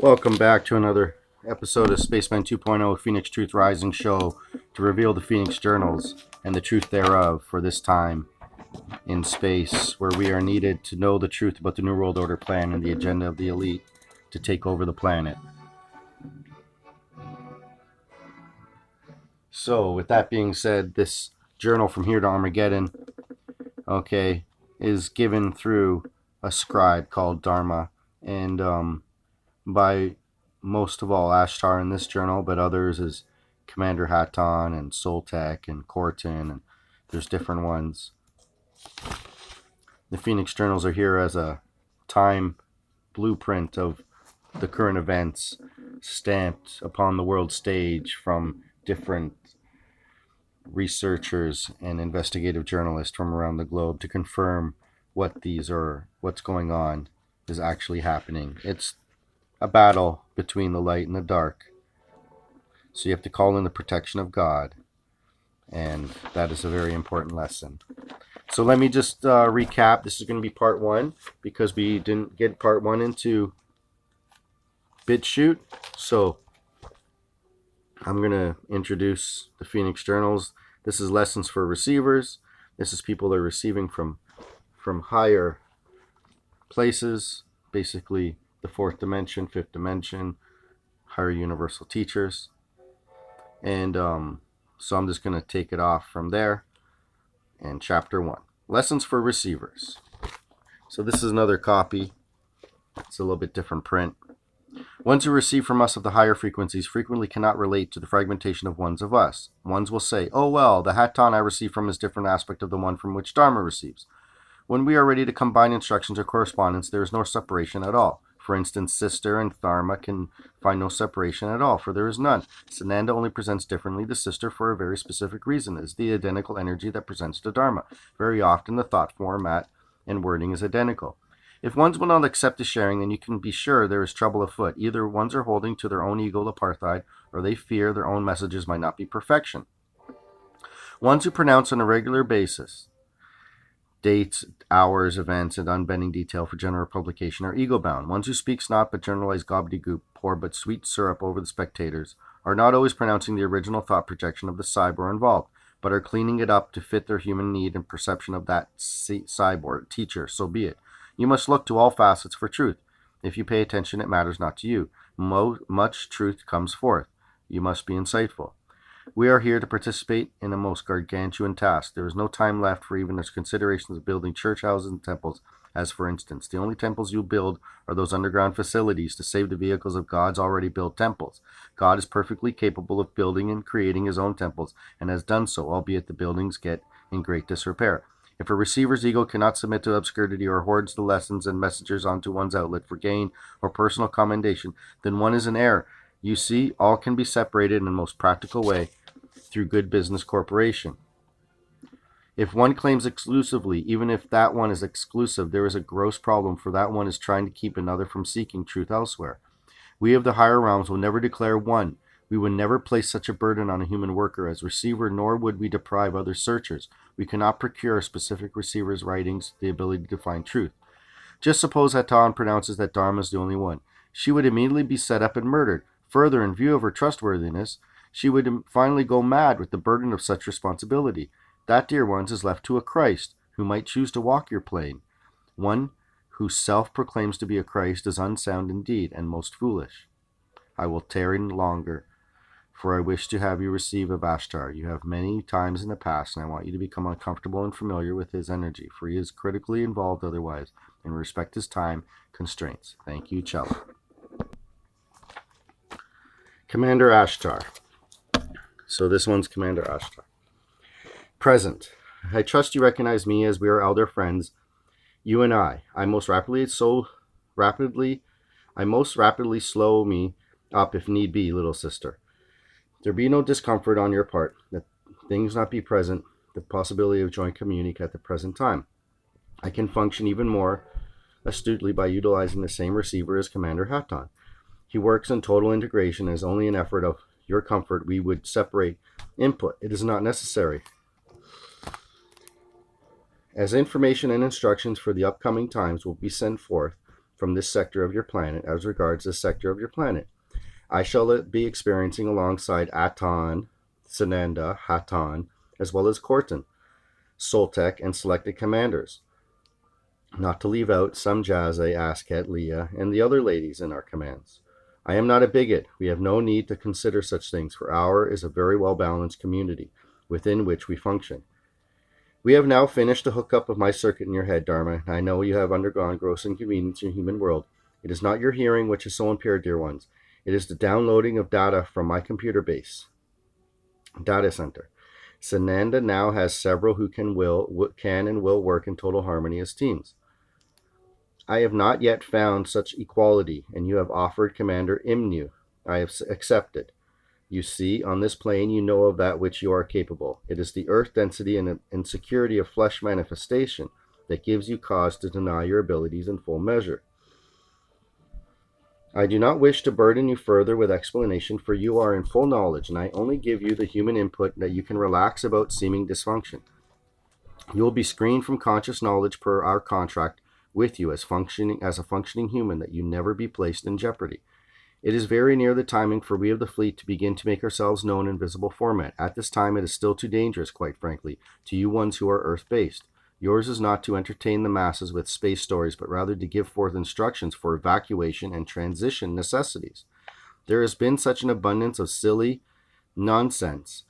Welcome back to another episode of Spaceman 2.0 Phoenix Truth Rising Show to reveal the Phoenix Journals and the truth thereof for this time in space, where we are needed to know the truth about the New World Order plan and the agenda of the elite to take over the planet. So, with that being said, this journal from Here to Armageddon, is given through a scribe called Dharma, and by most of all Ashtar in this journal, but others is Commander Hatton and Soltec and Corton, and there's different ones. The Phoenix Journals are here as a time blueprint of the current events stamped upon the world stage from different researchers and investigative journalists from around the globe to confirm what's going on is actually happening. It's a battle between the light and the dark. So you have to call in the protection of God. And that is a very important lesson. So let me just recap. This is going to be part one because we didn't get part one into BitChute. So I'm going to introduce the Phoenix Journals. This is lessons for receivers. This is people that are receiving from higher places, basically the fourth dimension, fifth dimension, higher universal teachers. And so I'm just going to take it off from there. And chapter 1, lessons for receivers. So this is another copy. It's a little bit different print. Ones who receive from us of the higher frequencies frequently cannot relate to the fragmentation of ones of us. Ones will say, oh well, the Hatton I receive from is different aspect of the one from which Dharma receives. When we are ready to combine instructions or correspondence, there is no separation at all. For instance, Sister and Dharma can find no separation at all, for there is none. Sananda only presents differently to Sister for a very specific reason. It is the identical energy that presents to Dharma. Very often the thought format and wording is identical. If ones will not accept the sharing, then you can be sure there is trouble afoot. Either ones are holding to their own ego apartheid, or they fear their own messages might not be perfection. Ones who pronounce on a regular basis dates, hours, events, and unbending detail for general publication are ego-bound. Ones who speaks not but generalize gobbledygook, pour but sweet syrup over the spectators, are not always pronouncing the original thought projection of the cyborg involved, but are cleaning it up to fit their human need and perception of that cyborg teacher. So be it. You must look to all facets for truth. If you pay attention, it matters not to you. Much truth comes forth. You must be insightful. We are here to participate in a most gargantuan task. There is no time left for even those considerations of building church houses and temples, as for instance. The only temples you build are those underground facilities to save the vehicles of God's already built temples. God is perfectly capable of building and creating his own temples, and has done so, albeit the buildings get in great disrepair. If a receiver's ego cannot submit to obscurity or hoards the lessons and messengers onto one's outlet for gain or personal commendation, then one is in error. You see, all can be separated in the most practical way through good business corporation. If one claims exclusively, even if that one is exclusive, there is a gross problem, for that one is trying to keep another from seeking truth elsewhere. We of the higher realms will never declare one. We would never place such a burden on a human worker as receiver, nor would we deprive other searchers. We cannot procure a specific receiver's writings the ability to find truth. Just suppose Hatton pronounces that Dharma is the only one. She would immediately be set up and murdered. Further, in view of her trustworthiness, she would finally go mad with the burden of such responsibility. That, dear ones, is left to a Christ, who might choose to walk your plane. One who self-proclaims to be a Christ is unsound indeed, and most foolish. I will tarry longer, for I wish to have you receive of Ashtar. You have many times in the past, and I want you to become uncomfortable and familiar with his energy, for he is critically involved otherwise, and respect his time constraints. Thank you, Chella. Commander Ashtar. So this one's Commander Ashtar. Present. I trust you recognize me, as we are elder friends, you and I. I most rapidly slow me up if need be, little sister. There be no discomfort on your part, that things not be present, the possibility of joint communique at the present time. I can function even more astutely by utilizing the same receiver as Commander Hatton. He works in total integration as only an effort of your comfort we would separate input. It is not necessary. As information and instructions for the upcoming times will be sent forth, from this sector of your planet as regards this sector of your planet. I shall be experiencing alongside Aton, Sananda, Hatan, as well as Kortan, Soltek, and selected commanders. Not to leave out Samjaze, Asket, Leah, and the other ladies in our commands. I am not a bigot. We have no need to consider such things, for our is a very well-balanced community within which we function. We have now finished the hookup of my circuit in your head, Dharma, and I know you have undergone gross inconvenience in your human world. It is not your hearing which is so impaired, dear ones. It is the downloading of data from my computer base. Data center. Sananda now has several who can and will work in total harmony as teams. I have not yet found such equality, and you have offered Commander Imnu. I have accepted. You see, on this plane you know of that which you are capable. It is the earth density and insecurity of flesh manifestation that gives you cause to deny your abilities in full measure. I do not wish to burden you further with explanation, for you are in full knowledge, and I only give you the human input that you can relax about seeming dysfunction. You will be screened from conscious knowledge per our contract with you as a functioning human, that you never be placed in jeopardy. It is very near the timing for we of the fleet to begin to make ourselves known in visible format. At this time it is still too dangerous, quite frankly, to you ones who are Earth-based. Yours is not to entertain the masses with space stories, but rather to give forth instructions for evacuation and transition necessities. There has been such an abundance of silly nonsense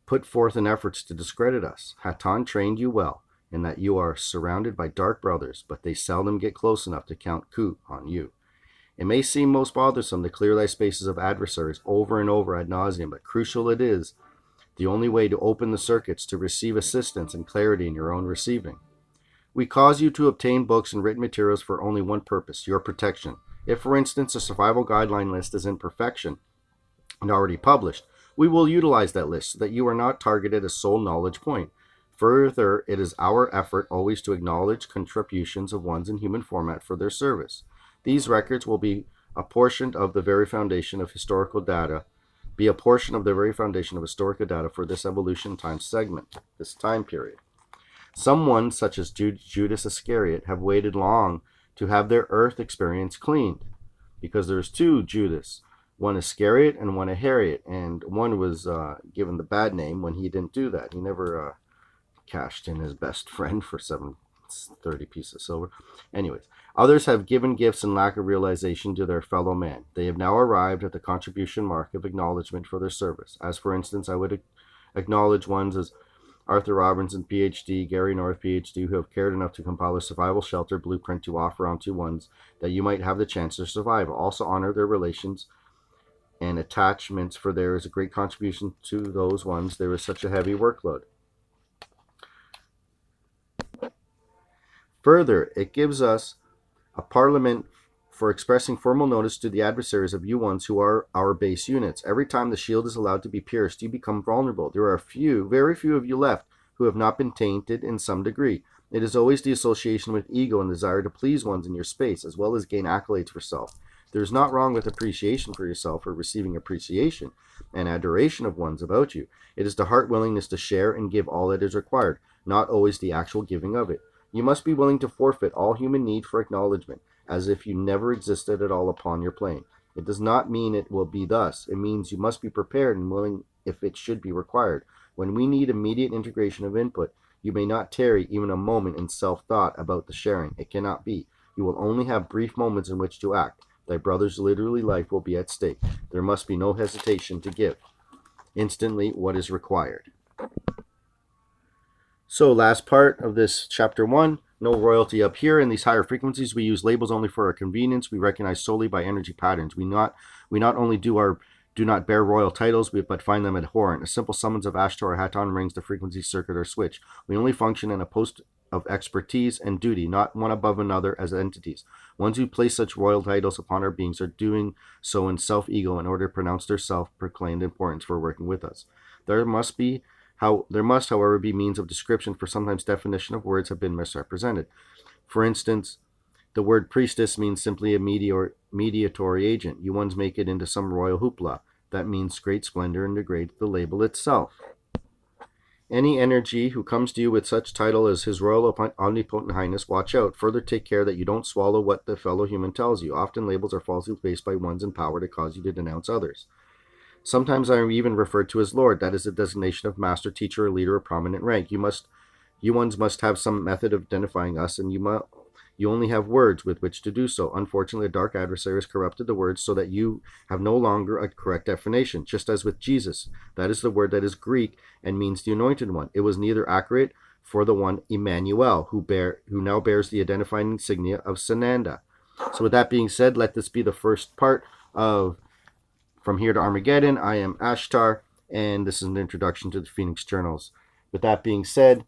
put forth in efforts to discredit us. Hatan trained you well, in that you are surrounded by dark brothers, but they seldom get close enough to count coup on you. It may seem most bothersome to clear thy spaces of adversaries over and over ad nauseum, but crucial it is, the only way to open the circuits to receive assistance and clarity in your own receiving. We cause you to obtain books and written materials for only one purpose, your protection. If, for instance, a survival guideline list is in perfection and already published, we will utilize that list so that you are not targeted as sole knowledge point. Further, it is our effort always to acknowledge contributions of ones in human format for their service. These records will be a portion of the very foundation of historical data, for this evolution time segment, this time period. Someone such as Judas Iscariot have waited long to have their earth experience cleaned, because there's two Judas, one Iscariot and one Harriet, and one was given the bad name when he didn't do that. He never cashed in his best friend for 730 pieces of silver. Anyways, others have given gifts in lack of realization to their fellow man. They have now arrived at the contribution mark of acknowledgement for their service. As for instance, I would acknowledge ones as Arthur Robinson, PhD, Gary North, PhD, who have cared enough to compile a survival shelter blueprint to offer onto ones that you might have the chance to survive. Also honor their relations and attachments, for there is a great contribution to those ones. There is such a heavy workload. Further, it gives us a parliament for expressing formal notice to the adversaries of you ones who are our base units. Every time the shield is allowed to be pierced, you become vulnerable. There are very few of you left who have not been tainted in some degree. It is always the association with ego and desire to please ones in your space, as well as gain accolades for self. There is not wrong with appreciation for yourself or receiving appreciation and adoration of ones about you. It is the heart willingness to share and give all that is required, not always the actual giving of it. You must be willing to forfeit all human need for acknowledgement, as if you never existed at all upon your plane. It does not mean it will be thus. It means you must be prepared and willing if it should be required. When we need immediate integration of input, you may not tarry even a moment in self-thought about the sharing. It cannot be. You will only have brief moments in which to act. Thy brother's literally life will be at stake. There must be no hesitation to give instantly what is required. So last part of this chapter 1, no royalty up here. In these higher frequencies, we use labels only for our convenience. We recognize solely by energy patterns. We not only do not bear royal titles, but find them abhorrent. A simple summons of Ashtar or Hatan rings the frequency circuit or switch. We only function in a post of expertise and duty, not one above another as entities. Ones who place such royal titles upon our beings are doing so in self-ego in order to pronounce their self-proclaimed importance for working with us. There must, however, be means of description, for sometimes definition of words have been misrepresented. For instance, the word priestess means simply a mediatory agent. You ones make it into some royal hoopla. That means great splendor and degrades the label itself. Any energy who comes to you with such title as His Royal Omnipotent Highness, watch out. Further, take care that you don't swallow what the fellow human tells you. Often labels are falsely placed by ones in power to cause you to denounce others. Sometimes I am even referred to as Lord. That is a designation of master, teacher, or leader of prominent rank. You ones must have some method of identifying us, and you only have words with which to do so. Unfortunately, a dark adversary has corrupted the words so that you have no longer a correct definition, just as with Jesus. That is the word that is Greek and means the anointed one. It was neither accurate for the one Emmanuel, who now bears the identifying insignia of Sananda. So with that being said, let this be the first part of From Here to Armageddon. I am Ashtar, and this is an introduction to the Phoenix Journals. With that being said,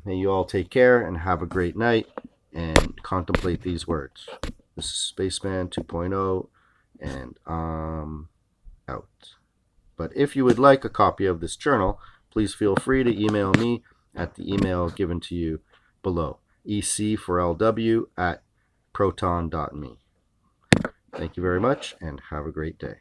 may you all take care and have a great night and contemplate these words. This is Spaceman 2.0, and out. But if you would like a copy of this journal, please feel free to email me at the email given to you below, ec4lw@proton.me. Thank you very much, and have a great day.